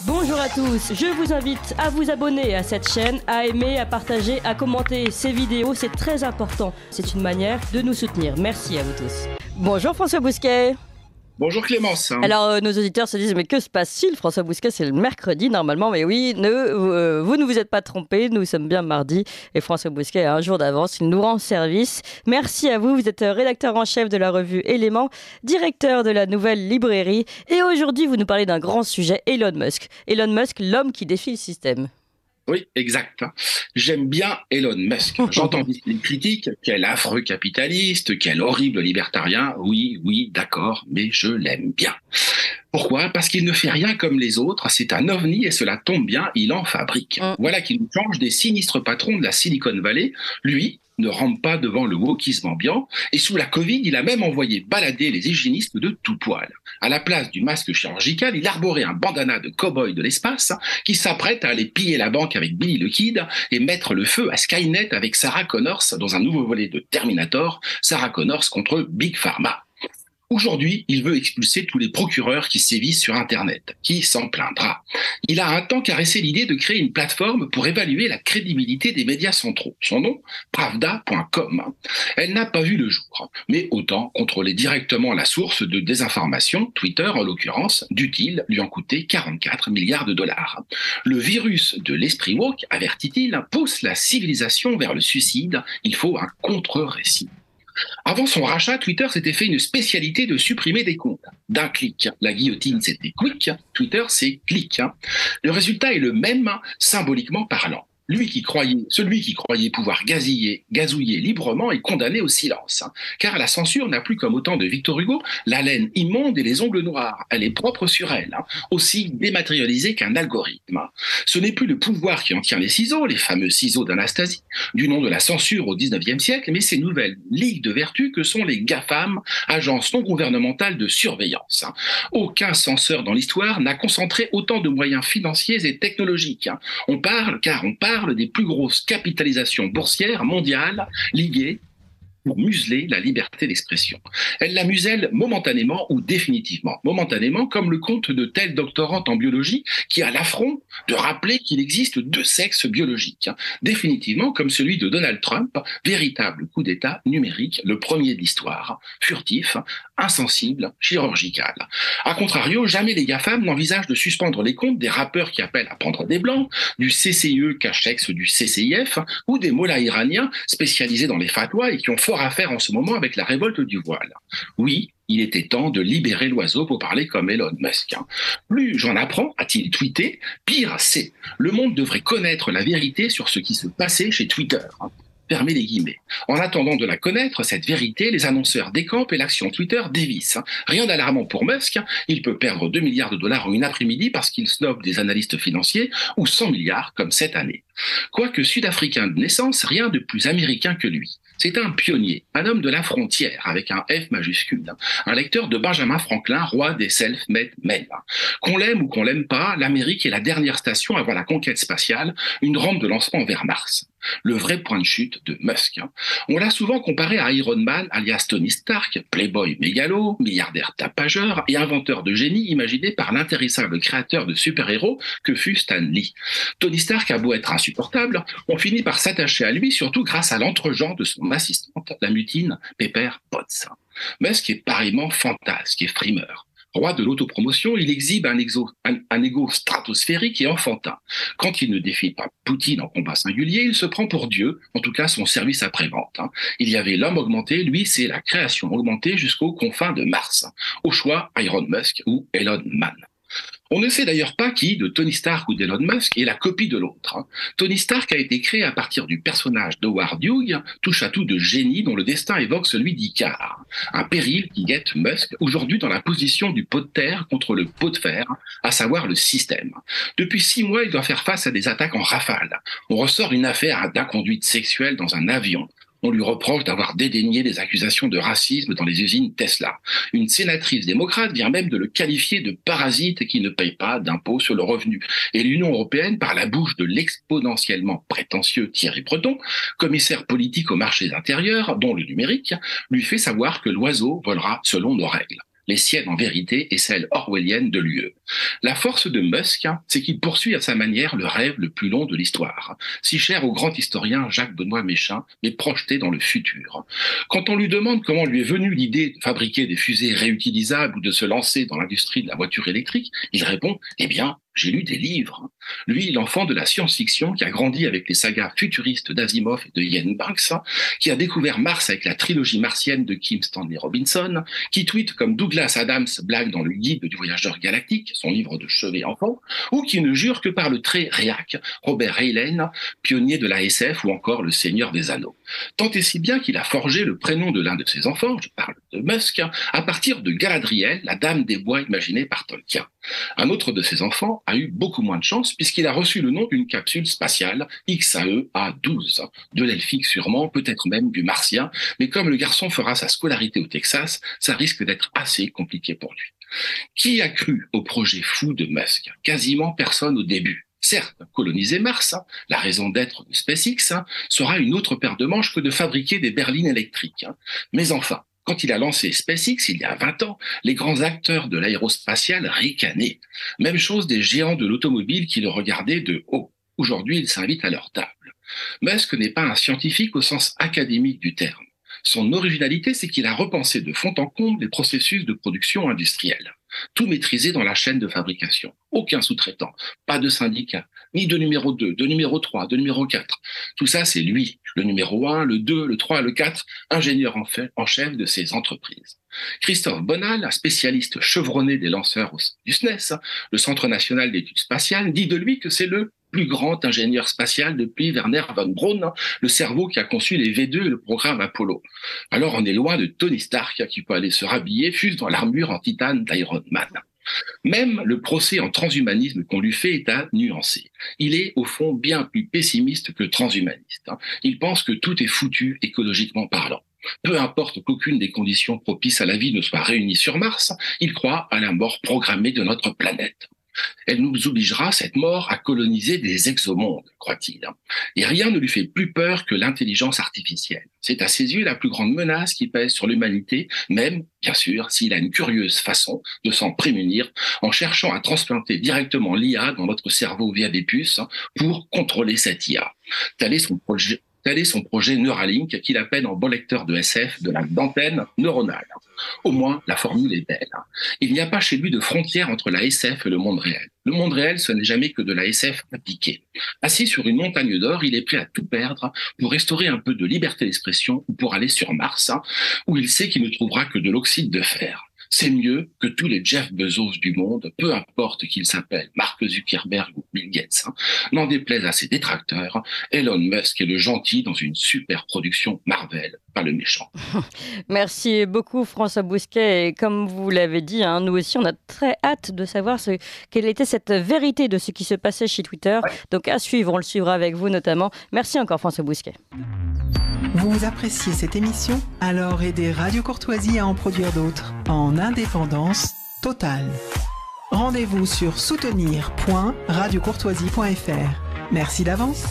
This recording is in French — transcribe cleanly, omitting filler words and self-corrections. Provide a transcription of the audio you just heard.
Bonjour à tous, je vous invite à vous abonner à cette chaîne, à aimer, à partager, à commenter ces vidéos, c'est très important. C'est une manière de nous soutenir. Merci à vous tous. Bonjour François Bousquet. Bonjour Clémence. Alors nos auditeurs se disent mais que se passe-t-il? François Bousquet, c'est le mercredi normalement, mais oui, vous ne vous êtes pas trompés, nous sommes bien mardi et François Bousquet a un jour d'avance, il nous rend service. Merci à vous, vous êtes rédacteur en chef de la revue Éléments, directeur de la Nouvelle Librairie et aujourd'hui vous nous parlez d'un grand sujet, Elon Musk. Elon Musk, l'homme qui défie le système. Oui, exact. J'aime bien Elon Musk. J'entends les critiques, quel affreux capitaliste, quel horrible libertarien. Oui, d'accord, mais je l'aime bien. Pourquoi ? Parce qu'il ne fait rien comme les autres, c'est un ovni et cela tombe bien, il en fabrique. Voilà qui nous change des sinistres patrons de la Silicon Valley. Lui ne rampe pas devant le wokisme ambiant et sous la Covid, il a même envoyé balader les hygiénistes de tout poil. À la place du masque chirurgical, il arborait un bandana de cow-boy de l'espace qui s'apprête à aller piller la banque avec Billy le Kid et mettre le feu à Skynet avec Sarah Connors dans un nouveau volet de Terminator, Sarah Connors contre Big Pharma. Aujourd'hui, il veut expulser tous les procureurs qui sévissent sur Internet. Qui s'en plaindra ? Il a un temps caressé l'idée de créer une plateforme pour évaluer la crédibilité des médias centraux. Son nom ? Pravda.com. Elle n'a pas vu le jour, mais autant contrôler directement la source de désinformation, Twitter en l'occurrence, dût-il lui en coûter 44 milliards de dollars. Le virus de l'esprit woke, avertit-il, pousse la civilisation vers le suicide. Il faut un contre-récit. Avant son rachat, Twitter s'était fait une spécialité de supprimer des comptes. D'un clic. La guillotine, c'était quick. Twitter, c'est click. Le résultat est le même, symboliquement parlant. Celui qui croyait pouvoir gazouiller librement est condamné au silence. Car la censure n'a plus comme au temps de Victor Hugo la laine immonde et les ongles noirs. Elle est propre sur elle, aussi dématérialisée qu'un algorithme. Ce n'est plus le pouvoir qui en tient les ciseaux, les fameux ciseaux d'Anastasie, du nom de la censure au XIXe siècle, mais ces nouvelles ligues de vertu que sont les GAFAM, agences non gouvernementales de surveillance. Aucun censeur dans l'histoire n'a concentré autant de moyens financiers et technologiques. On parle des plus grosses capitalisations boursières mondiales liées pour museler la liberté d'expression. Elle la muselle momentanément ou définitivement. Momentanément, comme le compte de telle doctorante en biologie qui a l'affront de rappeler qu'il existe deux sexes biologiques. Définitivement, comme celui de Donald Trump, véritable coup d'État numérique, le premier de l'histoire, furtif, insensible, chirurgical. A contrario, jamais les GAFAM n'envisagent de suspendre les comptes des rappeurs qui appellent à prendre des blancs, du CCIE cachex du CCIF ou des mollahs iraniens spécialisés dans les fatwas et qui ont fort à faire en ce moment avec la révolte du voile. Oui, il était temps de libérer l'oiseau pour parler comme Elon Musk. Plus j'en apprends, a-t-il tweeté, pire c'est. Le monde devrait connaître la vérité sur ce qui se passait chez Twitter. Fermez les guillemets. En attendant de la connaître, cette vérité, les annonceurs décampent et l'action Twitter dévisse. Rien d'alarmant pour Musk, il peut perdre 2 milliards de dollars en une après-midi parce qu'il snobe des analystes financiers, ou 100 milliards comme cette année. Quoique sud-africain de naissance, rien de plus américain que lui. C'est un pionnier, un homme de la frontière, avec un F majuscule, un lecteur de Benjamin Franklin, roi des self-made men. Qu'on l'aime ou qu'on l'aime pas, l'Amérique est la dernière station avant la conquête spatiale, une rampe de lancement vers Mars. Le vrai point de chute de Musk. On l'a souvent comparé à Iron Man, alias Tony Stark, playboy mégalo, milliardaire tapageur et inventeur de génie imaginé par l'intarissable créateur de super-héros que fut Stan Lee. Tony Stark a beau être insupportable, on finit par s'attacher à lui, surtout grâce à l'entre-genre de son assistante, la mutine Pepper Potts. Musk est pareillement fantasque et frimeur. Roi de l'autopromotion, il exhibe un ego stratosphérique et enfantin. Quand il ne défie pas Poutine en combat singulier, il se prend pour Dieu, en tout cas son service après-vente. Il y avait l'homme augmenté, lui c'est la création augmentée jusqu'aux confins de Mars. Au choix, Iron Musk ou Elon Man. On ne sait d'ailleurs pas qui, de Tony Stark ou d'Elon Musk, est la copie de l'autre. Tony Stark a été créé à partir du personnage d'Howard Hughes, touche-à-tout de génie dont le destin évoque celui d'Icare. Un péril qui guette Musk, aujourd'hui dans la position du pot de terre contre le pot de fer, à savoir le système. Depuis 6 mois, il doit faire face à des attaques en rafale. On ressort une affaire d'inconduite sexuelle dans un avion. On lui reproche d'avoir dédaigné des accusations de racisme dans les usines Tesla. Une sénatrice démocrate vient même de le qualifier de parasite qui ne paye pas d'impôt sur le revenu. Et l'Union européenne, par la bouche de l'exponentiellement prétentieux Thierry Breton, commissaire politique aux marchés intérieurs, dont le numérique, lui fait savoir que l'oiseau volera selon nos règles. les siennes en vérité et celles orwelliennes de l'UE. La force de Musk, c'est qu'il poursuit à sa manière le rêve le plus long de l'histoire, si cher au grand historien Jacques-Benoît Méchain, mais projeté dans le futur. Quand on lui demande comment lui est venue l'idée de fabriquer des fusées réutilisables ou de se lancer dans l'industrie de la voiture électrique, il répond « Eh bien, j'ai lu des livres. » Lui, l'enfant de la science-fiction qui a grandi avec les sagas futuristes d'Asimov et de Ian Banks, qui a découvert Mars avec la trilogie martienne de Kim Stanley Robinson, qui tweet comme Douglas Adams blague dans le guide du voyageur galactique, son livre de chevet enfant, ou qui ne jure que par le très réac Robert Heinlein, pionnier de la SF ou encore le Seigneur des Anneaux. Tant et si bien qu'il a forgé le prénom de l'un de ses enfants, je parle de Musk, à partir de Galadriel, la dame des bois imaginée par Tolkien. Un autre de ses enfants a eu beaucoup moins de chance puisqu'il a reçu le nom d'une capsule spatiale XAE-A12, de l'elfique sûrement, peut-être même du martien, mais comme le garçon fera sa scolarité au Texas, ça risque d'être assez compliqué pour lui. Qui a cru au projet fou de Musk? Quasiment personne au début. Certes, coloniser Mars, la raison d'être de SpaceX, sera une autre paire de manches que de fabriquer des berlines électriques. Mais enfin, quand il a lancé SpaceX il y a 20 ans, les grands acteurs de l'aérospatial ricanaient. Même chose des géants de l'automobile qui le regardaient de haut. Aujourd'hui, ils s'invitent à leur table. Musk n'est pas un scientifique au sens académique du terme. Son originalité, c'est qu'il a repensé de fond en comble les processus de production industrielle. Tout maîtrisé dans la chaîne de fabrication. Aucun sous-traitant, pas de syndicat, ni de numéro 2, de numéro 3, de numéro 4. Tout ça, c'est lui, le numéro 1, le 2, le 3, le 4, ingénieur en chef de ces entreprises. Christophe Bonal, un spécialiste chevronné des lanceurs du SNES, le Centre national d'études spatiales, dit de lui que c'est le plus grand ingénieur spatial depuis Werner von Braun, le cerveau qui a conçu les V2 et le programme Apollo. Alors on est loin de Tony Stark qui peut aller se rhabiller, fût-ce dans l'armure en titane d'Iron Man. Même le procès en transhumanisme qu'on lui fait est à nuancer. Il est au fond bien plus pessimiste que transhumaniste. Il pense que tout est foutu écologiquement parlant. Peu importe qu'aucune des conditions propices à la vie ne soit réunie sur Mars, il croit à la mort programmée de notre planète. Elle nous obligera, cette mort, à coloniser des exomondes, croit-il. Et rien ne lui fait plus peur que l'intelligence artificielle. C'est à ses yeux la plus grande menace qui pèse sur l'humanité, même, bien sûr, s'il a une curieuse façon de s'en prémunir en cherchant à transplanter directement l'IA dans notre cerveau via des puces pour contrôler cette IA. Tel est son projet Neuralink qu'il appelle en bon lecteur de SF de la d'antenne neuronale. Au moins, la formule est belle. Il n'y a pas chez lui de frontière entre la SF et le monde réel. Le monde réel, ce n'est jamais que de la SF appliquée. Assis sur une montagne d'or, il est prêt à tout perdre pour restaurer un peu de liberté d'expression ou pour aller sur Mars, où il sait qu'il ne trouvera que de l'oxyde de fer. C'est mieux que tous les Jeff Bezos du monde, peu importe qu'ils s'appellent Mark Zuckerberg ou Bill Gates. N'en déplaise à ses détracteurs, Elon Musk est le gentil dans une super production Marvel, pas le méchant. Merci beaucoup François Bousquet. Et comme vous l'avez dit, nous aussi, on a très hâte de savoir quelle était cette vérité de ce qui se passait chez Twitter. Ouais. Donc à suivre, on le suivra avec vous notamment. Merci encore François Bousquet. Vous appréciez cette émission? Alors aidez Radio Courtoisie à en produire d'autres, en indépendance totale. Rendez-vous sur soutenir.radiocourtoisie.fr. Merci d'avance.